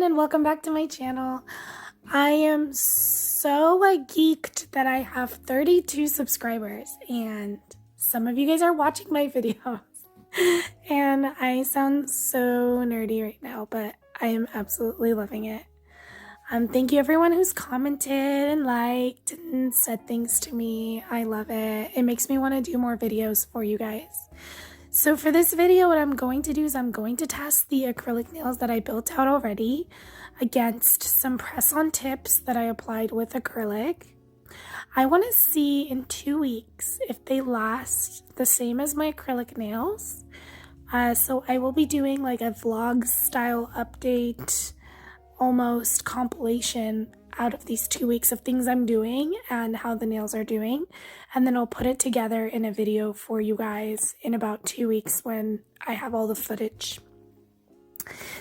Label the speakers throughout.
Speaker 1: and welcome back to my channel. I am so geeked that I have 32 subscribers and some of you guys are watching my videos and I sound so nerdy right now, but I am absolutely loving it. Thank you everyone who's commented and liked and said things to me. I love it. It makes me want to do more videos for you guys. So for this video, what I'm going to do is I'm going to test the acrylic nails that I built out already against some press-on tips that I applied with acrylic. I want to see in 2 weeks if they last the same as my acrylic nails. So I will be doing like a vlog style update, almost compilation out of these 2 weeks of things I'm doing and how the nails are doing, and then I'll put it together in a video for you guys in about 2 weeks when I have all the footage.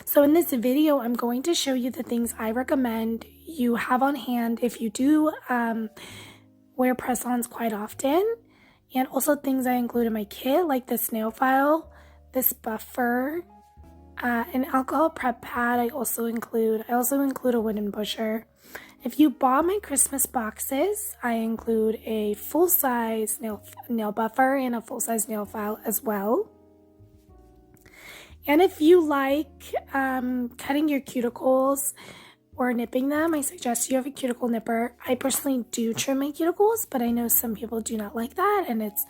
Speaker 1: So in this video I'm going to show you the things I recommend you have on hand if you do wear press-ons quite often, and also things I include in my kit like this nail file, this buffer, an alcohol prep pad. I also include a wooden busher. If you bought my Christmas boxes, I include a full-size nail buffer and a full-size nail file as well. And if you like cutting your cuticles or nipping them, I suggest you have a cuticle nipper. I personally do trim my cuticles, but I know some people do not like that, and it's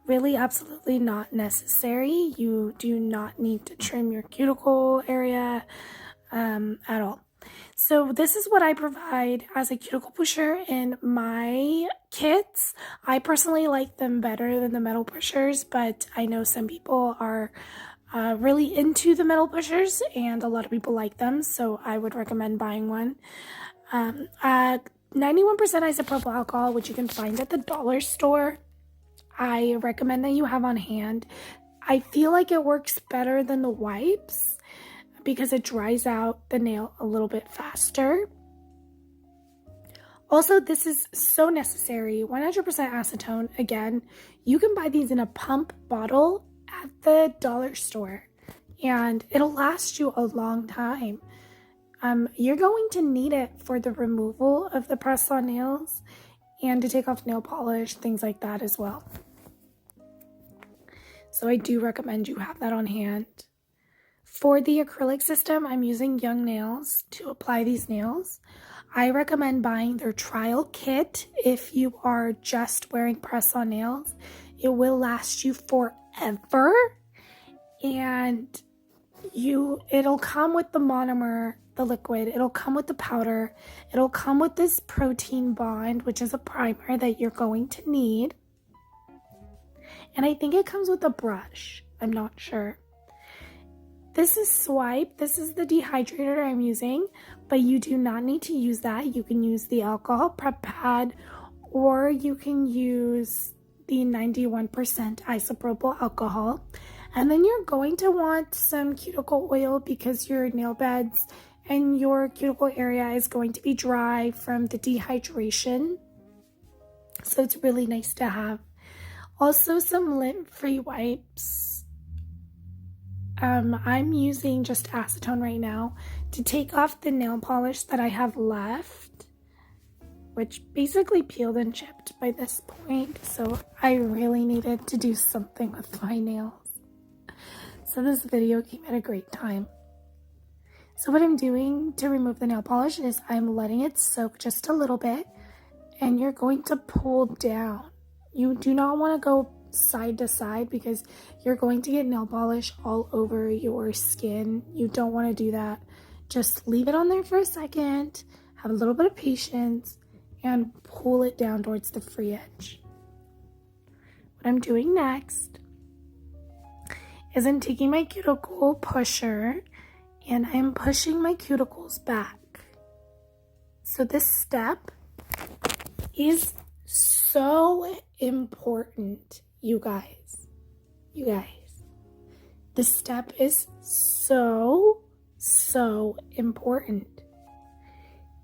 Speaker 1: really absolutely not necessary. You do not need to trim your cuticle area at all. So this is what I provide as a cuticle pusher in my kits. I personally like them better than the metal pushers, but I know some people are really into the metal pushers and a lot of people like them, so I would recommend buying one. 91% isopropyl alcohol, which you can find at the dollar store, I recommend that you have on hand. I feel like it works better than the wipes because it dries out the nail a little bit faster. Also, this is so necessary, 100% acetone. Again, you can buy these in a pump bottle at the dollar store and it'll last you a long time. You're going to need it for the removal of the press-on nails and to take off nail polish, things like that as well. So I do recommend you have that on hand. For the acrylic system, I'm using Young Nails to apply these nails. I recommend buying their trial kit if you are just wearing press-on nails. It will last you forever, and it'll come with the monomer, the liquid, it'll come with the powder, it'll come with this protein bond, which is a primer that you're going to need, and I think it comes with a brush. I'm not sure. This is Swipe. This is the dehydrator I'm using, but you do not need to use that. You can use the alcohol prep pad, or you can use the 91% isopropyl alcohol. And then you're going to want some cuticle oil because your nail beds and your cuticle area is going to be dry from the dehydration. So it's really nice to have. Also some lint-free wipes. I'm using just acetone right now to take off the nail polish that I have left, which basically peeled and chipped by this point, so I really needed to do something with my nails. So this video came at a great time. So what I'm doing to remove the nail polish is I'm letting it soak just a little bit, and you're going to pull down. You do not want to go side to side because you're going to get nail polish all over your skin. You don't want to do that. Just leave it on there for a second, have a little bit of patience, and pull it down towards the free edge. What I'm doing next is I'm taking my cuticle pusher and I'm pushing my cuticles back. So this step is so important, you guys. This step is so important.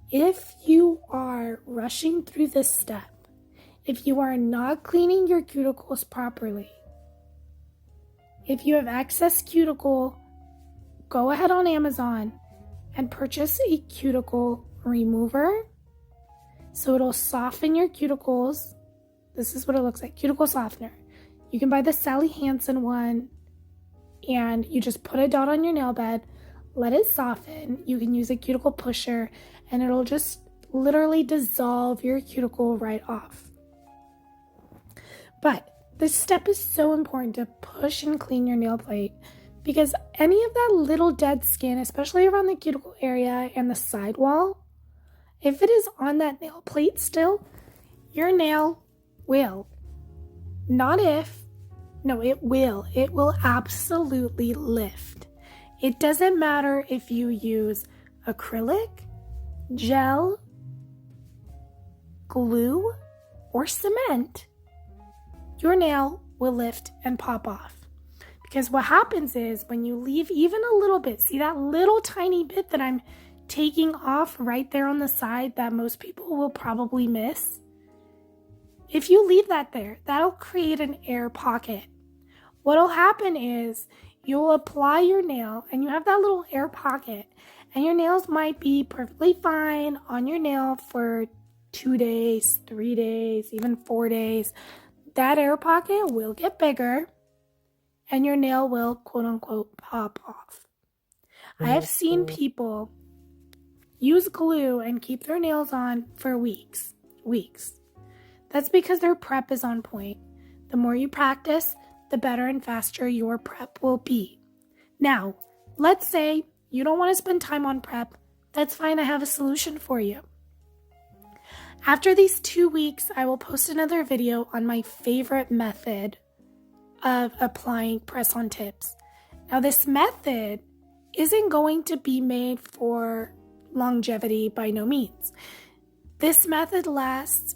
Speaker 1: If you are rushing through this step, if you are not cleaning your cuticles properly, if you have excess cuticle, go ahead on Amazon and purchase a cuticle remover. So it'll soften your cuticles. This is what it looks like, cuticle softener. You can buy the Sally Hansen one, and you just put a dot on your nail bed, let it soften. You can use a cuticle pusher, and it'll just literally dissolve your cuticle right off. But this step is so important to push and clean your nail plate, because any of that little dead skin, especially around the cuticle area and the sidewall, if it is on that nail plate still, your nail will, it will absolutely lift. It doesn't matter if you use acrylic, gel, glue, or cement, your nail will lift and pop off. Because what happens is when you leave even a little bit, see that little tiny bit that I'm taking off right there on the side that most people will probably miss? If you leave that there, that'll create an air pocket. What'll happen is you'll apply your nail and you have that little air pocket, and your nails might be perfectly fine on your nail for 2 days, 3 days, even 4 days. That air pocket will get bigger and your nail will, quote unquote, pop off. I have seen people use glue and keep their nails on for weeks. That's because their prep is on point. The more you practice, the better and faster your prep will be. Now, let's say you don't want to spend time on prep. That's fine. I have a solution for you. After these 2 weeks, I will post another video on my favorite method of applying press-on tips. Now, this method isn't going to be made for longevity by no means. This method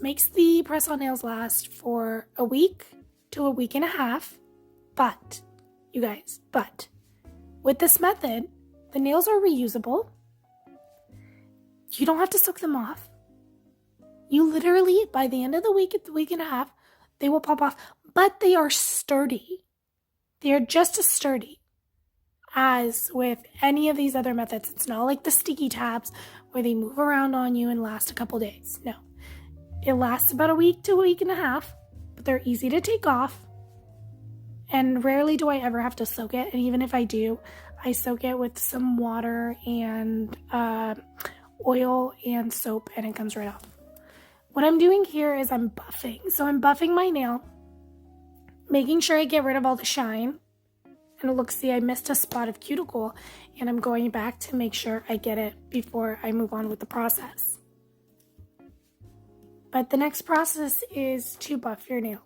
Speaker 1: makes the press-on nails last for a week to a week and a half. But, you guys, with this method, the nails are reusable. You don't have to soak them off. You literally, by the end of the week and a half, they will pop off. But they are sturdy. They are just as sturdy as with any of these other methods. It's not like the sticky tabs where they move around on you and last a couple days. No. It lasts about a week to a week and a half, but they're easy to take off. And rarely do I ever have to soak it. And even if I do, I soak it with some water and oil and soap, and it comes right off. What I'm doing here is I'm buffing. So I'm buffing my nail, making sure I get rid of all the shine. And look, see, I missed a spot of cuticle, and I'm going back to make sure I get it before I move on with the process. But the next process is to buff your nails.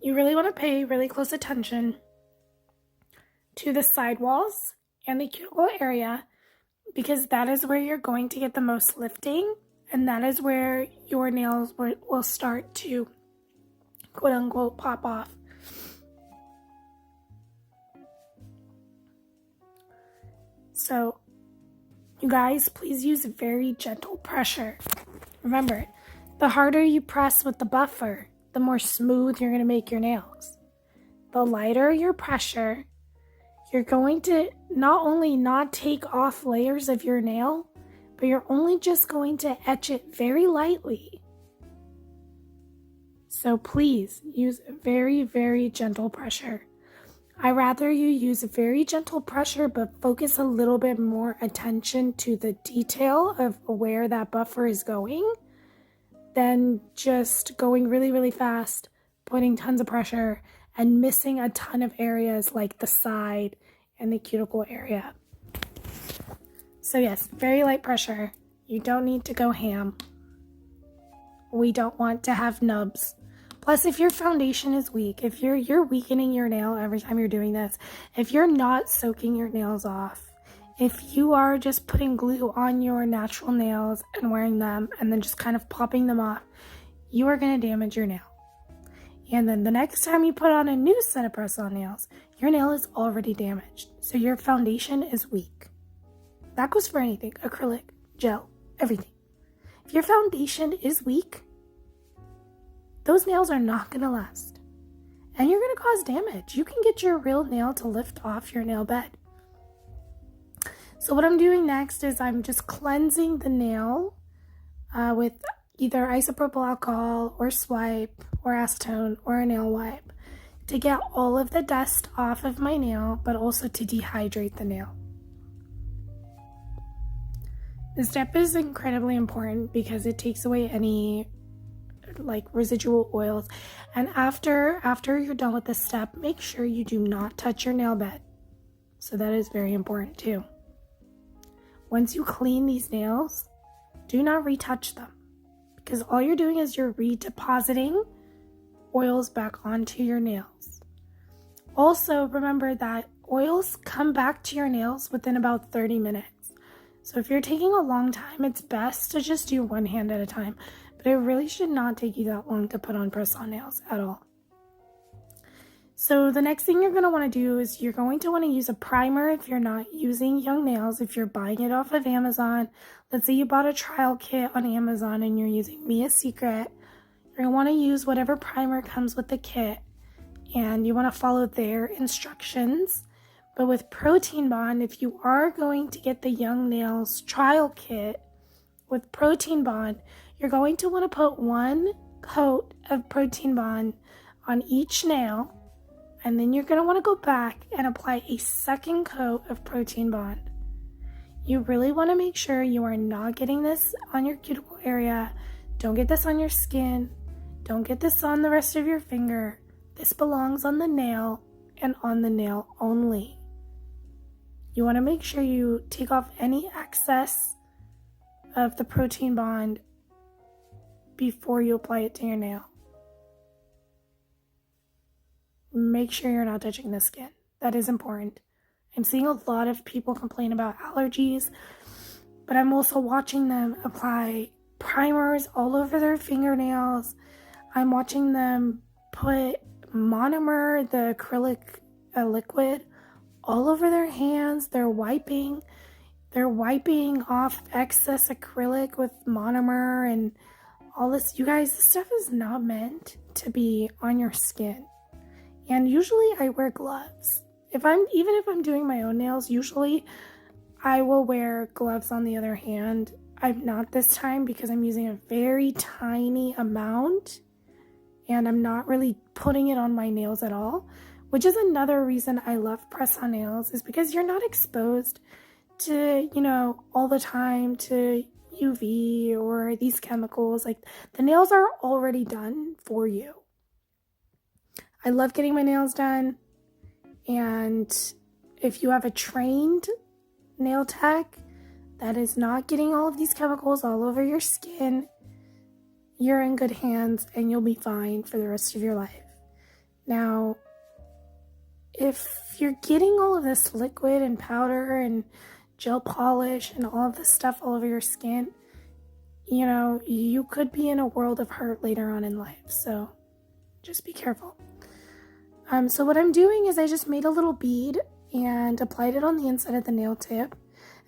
Speaker 1: You really want to pay really close attention to the sidewalls and the cuticle area, because that is where you're going to get the most lifting, and that is where your nails will start to, quote unquote, pop off. So, you guys, please use very gentle pressure. Remember, the harder you press with the buffer, the more smooth you're going to make your nails. The lighter your pressure, you're going to not only not take off layers of your nail, but you're only just going to etch it very lightly. So please use very, very gentle pressure. I rather you use very gentle pressure, but focus a little bit more attention to the detail of where that buffer is going, than just going really, really fast, putting tons of pressure, and missing a ton of areas like the side and the cuticle area. So yes, very light pressure. You don't need to go ham. We don't want to have nubs. Plus, if your foundation is weak, if you're weakening your nail every time you're doing this, if you're not soaking your nails off, if you are just putting glue on your natural nails and wearing them and then just kind of popping them off, you are going to damage your nail. And then the next time you put on a new set of press-on nails, your nail is already damaged. So your foundation is weak. That goes for anything, acrylic, gel, everything. If your foundation is weak, those nails are not going to last. and you're going to cause damage. You can get your real nail to lift off your nail bed. So what I'm doing next is I'm just cleansing the nail with either isopropyl alcohol or swipe or acetone or a nail wipe to get all of the dust off of my nail, but also to dehydrate the nail. This step is incredibly important because it takes away any like residual oils. And after you're done with this step, make sure you do not touch your nail bed. So that is very important too. Once you clean these nails, do not retouch them, because all you're doing is you're redepositing oils back onto your nails. Also, remember that oils come back to your nails within about 30 minutes. So if you're taking a long time, it's best to just do one hand at a time. But it really should not take you that long to put on press-on nails at all. So the next thing you're going to want to do is you're going to want to use a primer if you're not using Young Nails. If you're buying it off of Amazon, let's say you bought a trial kit on Amazon and you're using Mia's Secret, you're going to want to use whatever primer comes with the kit, and you want to follow their instructions. But with Protein Bond, if you are going to get the Young Nails trial kit with Protein Bond, you're going to want to put one coat of Protein Bond on each nail, and then you're going to want to go back and apply a second coat of Protein Bond. You really want to make sure you are not getting this on your cuticle area. Don't get this on your skin. Don't get this on the rest of your finger. This belongs on the nail and on the nail only. You want to make sure you take off any excess of the Protein Bond before you apply it to your nail. Make sure you're not touching the skin. That is important. I'm seeing a lot of people complain about allergies, but I'm also watching them apply primers all over their fingernails. I'm watching them put monomer, the acrylic liquid, all over their hands. They're wiping off excess acrylic with monomer and all this. You guys, this stuff is not meant to be on your skin. And usually I wear gloves. Even if I'm doing my own nails, usually I will wear gloves on the other hand. I'm not this time because I'm using a very tiny amount and I'm not really putting it on my nails at all, which is another reason I love press-on nails, is because you're not exposed to, all the time to UV or these chemicals. Like, the nails are already done for you. I love getting my nails done, and if you have a trained nail tech that is not getting all of these chemicals all over your skin, you're in good hands and you'll be fine for the rest of your life. Now, if you're getting all of this liquid and powder and gel polish and all of this stuff all over your skin, you could be in a world of hurt later on in life. So just be careful. So what I'm doing is I just made a little bead and applied it on the inside of the nail tip.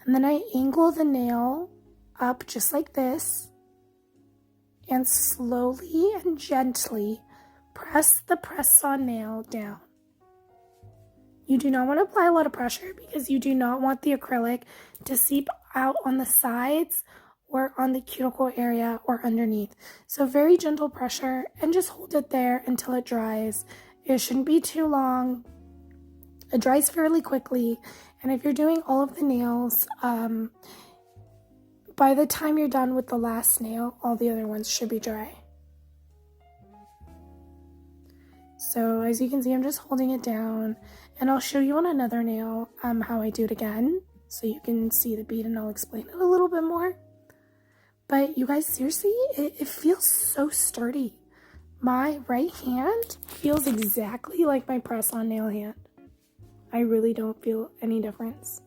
Speaker 1: And then I angle the nail up just like this and slowly and gently press the press-on nail down. You do not want to apply a lot of pressure because you do not want the acrylic to seep out on the sides or on the cuticle area or underneath. So very gentle pressure, and just hold it there until it dries. It shouldn't be too long. It dries fairly quickly. And if you're doing all of the nails, by the time you're done with the last nail, all the other ones should be dry. So as you can see, I'm just holding it down, and I'll show you on another nail how I do it again, so you can see the bead, and I'll explain it a little bit more. But you guys, seriously, it feels so sturdy. My right hand feels exactly like my press-on nail hand. I really don't feel any difference.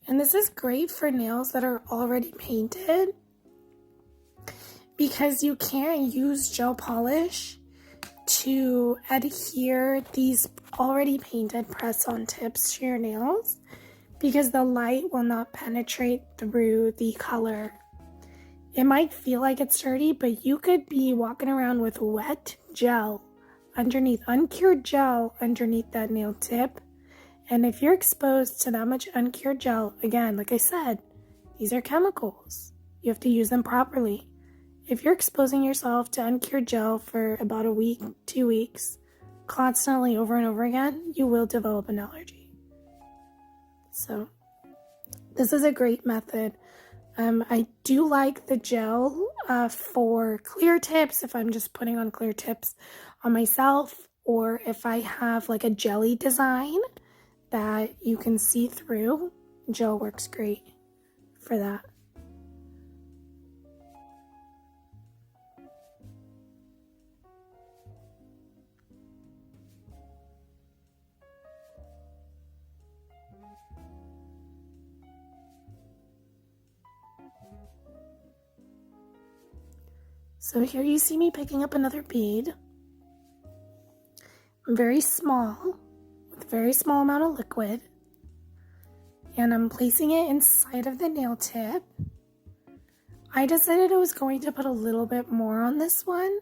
Speaker 1: And this is great for nails that are already painted, because you can't use gel polish to adhere these already painted press-on tips to your nails because the light will not penetrate through the color. It might feel like it's dirty, but you could be walking around with wet gel underneath, uncured gel underneath that nail tip. And if you're exposed to that much uncured gel, again, like I said, these are chemicals. You have to use them properly. If you're exposing yourself to uncured gel for about a week, 2 weeks, constantly over and over again, you will develop an allergy. So this is a great method. I do like the gel for clear tips if I'm just putting on clear tips on myself, or if I have like a jelly design that you can see through. Gel works great for that. So here you see me picking up another bead. Very small, with a very small amount of liquid. And I'm placing it inside of the nail tip. I decided I was going to put a little bit more on this one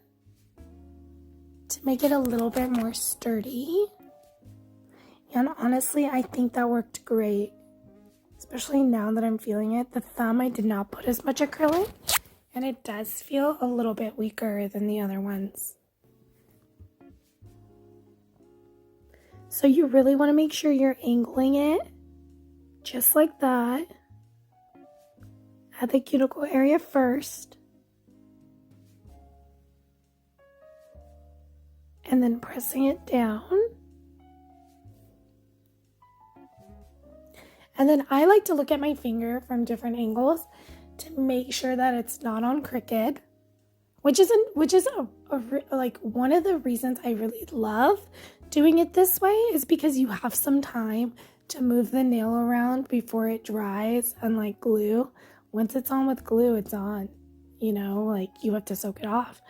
Speaker 1: to make it a little bit more sturdy. And honestly, I think that worked great, especially now that I'm feeling it. The thumb, I did not put as much acrylic, and it does feel a little bit weaker than the other ones. So you really want to make sure you're angling it just like that at the cuticle area first, and then pressing it down. And then I like to look at my finger from different angles to make sure that it's not on crooked, which is like one of the reasons I really love doing it this way, is because you have some time to move the nail around before it dries. Unlike glue, once it's on with glue, it's on, like you have to soak it off.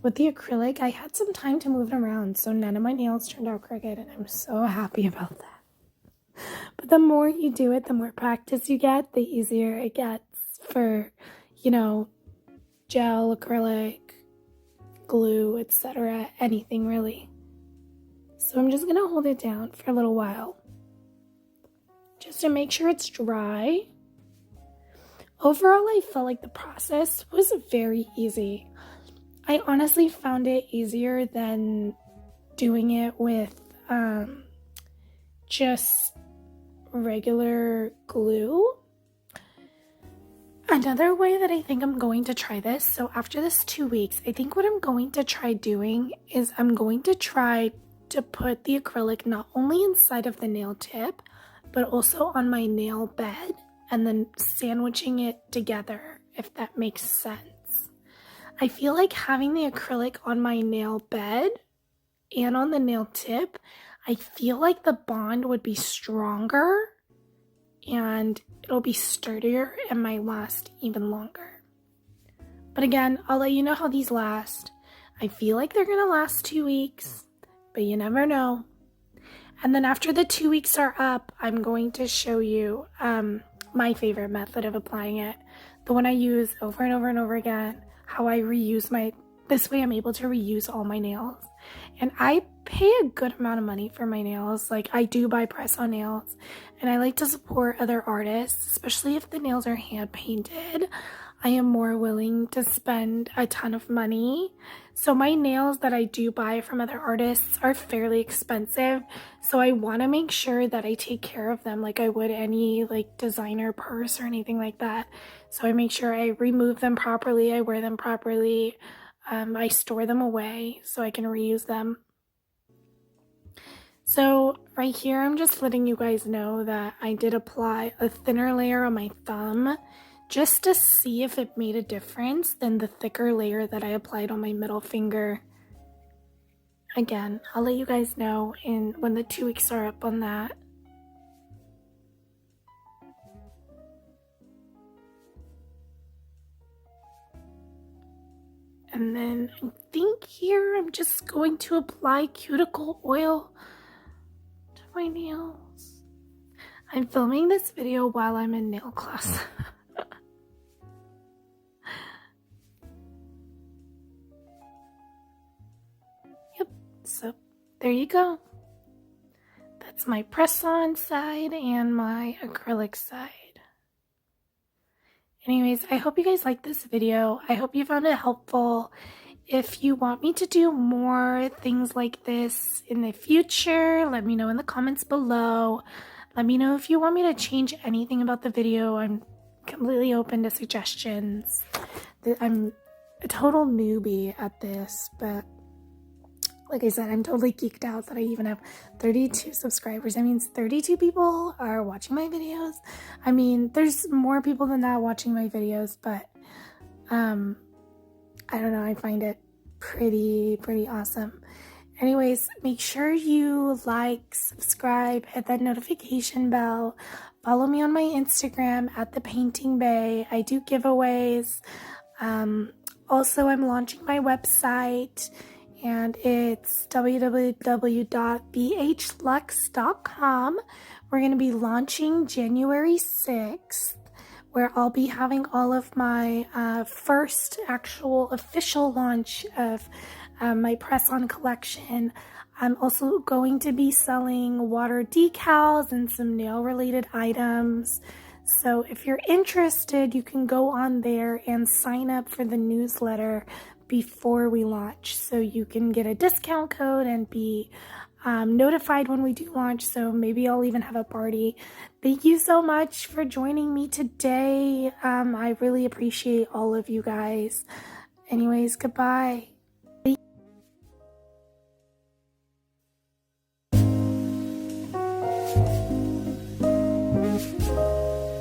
Speaker 1: With the acrylic, I had some time to move it around, so none of my nails turned out crooked, and I'm so happy about that. But the more you do it, the more practice you get, the easier it gets for, gel, acrylic, glue, etc., anything really. So I'm just going to hold it down for a little while just to make sure it's dry. Overall, I felt like the process was very easy. I honestly found it easier than doing it with just regular glue. Another way that I think I'm going to try this, so after this 2 weeks, I think what I'm going to try doing is I'm going to try to put the acrylic not only inside of the nail tip, but also on my nail bed, and then sandwiching it together, if that makes sense. I feel like having the acrylic on my nail bed and on the nail tip, I feel like the bond would be stronger and it'll be sturdier and might last even longer. But again, I'll let you know how these last. I feel like they're gonna last 2 weeks, but you never know. And then after the 2 weeks are up, I'm going to show you my favorite method of applying it, the one I use over and over and over again, how I reuse this way I'm able to reuse all my nails. And I pay a good amount of money for my nails. Like, I do buy press-on nails, and I like to support other artists, especially if the nails are hand painted. I am more willing to spend a ton of money. So my nails that I do buy from other artists are fairly expensive. So I want to make sure that I take care of them like I would any designer purse or anything like that. So I make sure I remove them properly, I wear them properly, I store them away so I can reuse them. So right here, I'm just letting you guys know that I did apply a thinner layer on my thumb just to see if it made a difference than the thicker layer that I applied on my middle finger. Again, I'll let you guys know when the 2 weeks are up on that. And then I think here I'm just going to apply cuticle oil to my nails. I'm filming this video while I'm in nail class. Yep, so there you go. That's my press-on side and my acrylic side. Anyways, I hope you guys liked this video. I hope you found it helpful. If you want me to do more things like this in the future, let me know in the comments below. Let me know if you want me to change anything about the video. I'm completely open to suggestions. I'm a total newbie at this, but like I said, I'm totally geeked out that I even have 32 subscribers. That means 32 people are watching my videos. I mean, there's more people than that watching my videos, but I don't know, I find it pretty awesome. Anyways, make sure you like, subscribe, hit that notification bell. Follow me on my Instagram at The Painting Bay. I do giveaways. Also, I'm launching my website, and it's www.bhlux.com. We're going to be launching January 6th, where I'll be having all of my first actual official launch of my press-on collection. I'm also going to be selling water decals and some nail-related items. So if you're interested, you can go on there and sign up for the newsletter before we launch, so you can get a discount code and be notified when we do launch. So maybe I'll even have a party. Thank you so much for joining me today. I really appreciate all of you guys. Anyways, goodbye.